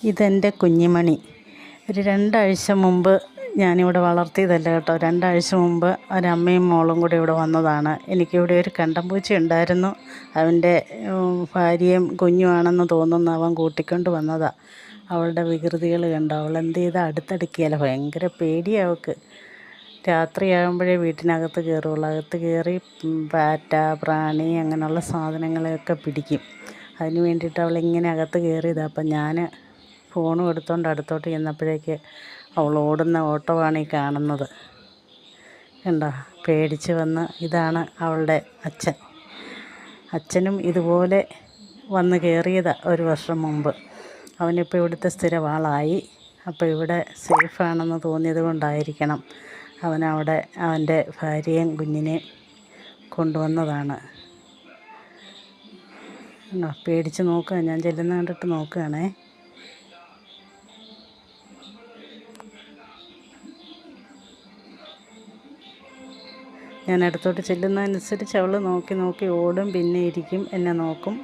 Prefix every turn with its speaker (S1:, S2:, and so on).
S1: ഇതെൻ്റെ കുഞ്ഞിമണി. ഒരു 2 ആഴ്ച മുമ്പ് ഞാനിവിടെ വളർത്തിയതല്ല കേട്ടോ. 2 ആഴ്ച മുമ്പ് ഒരമ്മയും മോളും കൂടി ഇവിടെ വന്നതാണ്. എനിക്കിവിടെ ഒരു കണ്ടംപൂച്ച ഉണ്ടായിരുന്നു. അവൻ്റെ ഭാര്യയും കുഞ്ഞുമാണെന്ന് തോന്നുന്നു. അവൻ കൂട്ടിക്കൊണ്ട് വന്നതാണ്. അവളുടെ വികൃതികൾ കണ്ടോ. അവൾ എന്ത് ചെയ്താൽ അടുത്തടുക്കിയല്ല. ഭയങ്കര പേടിയാണ് അവൾക്ക്. രാത്രിയാകുമ്പോഴേ വീട്ടിനകത്ത് കയറുള്ളൂ. അകത്ത് കയറി പാറ്റ, പ്രാണി അങ്ങനെയുള്ള സാധനങ്ങളെയൊക്കെ പിടിക്കും. അതിന് വേണ്ടിയിട്ട് അവളിങ്ങനെ അകത്ത് കയറിയതാണ്. അപ്പം ഞാൻ ഫോണും എടുത്തുകൊണ്ട് അടുത്തോട്ട് ചെന്നപ്പോഴേക്ക് അവൾ ഓടുന്ന ഓട്ടമാണ് ഈ കാണുന്നത്. കണ്ടോ, പേടിച്ച് വന്ന്. ഇതാണ് അവളുടെ അച്ഛൻ. അച്ഛനും ഇതുപോലെ വന്ന് കയറിയതാണ് 1 വർഷം മുമ്പ്. അവനിപ്പോൾ ഇവിടുത്തെ സ്ഥിരവാളായി. അപ്പോൾ ഇവിടെ സേഫാണെന്ന് തോന്നിയത് കൊണ്ടായിരിക്കണം അവനവിടെ അവൻ്റെ ഭാര്യയും കുഞ്ഞിനെയും കൊണ്ടുവന്നതാണ്. പേടിച്ച് നോക്കുക. ഞാൻ ചെല്ലുന്ന കണ്ടിട്ട് നോക്കുകയാണേ. ഞാൻ അടുത്തോട്ട് ചെല്ലുന്നതനുസരിച്ച് അവൾ നോക്കി നോക്കി ഓടും. പിന്നെ ഇരിക്കും, എന്നെ നോക്കും.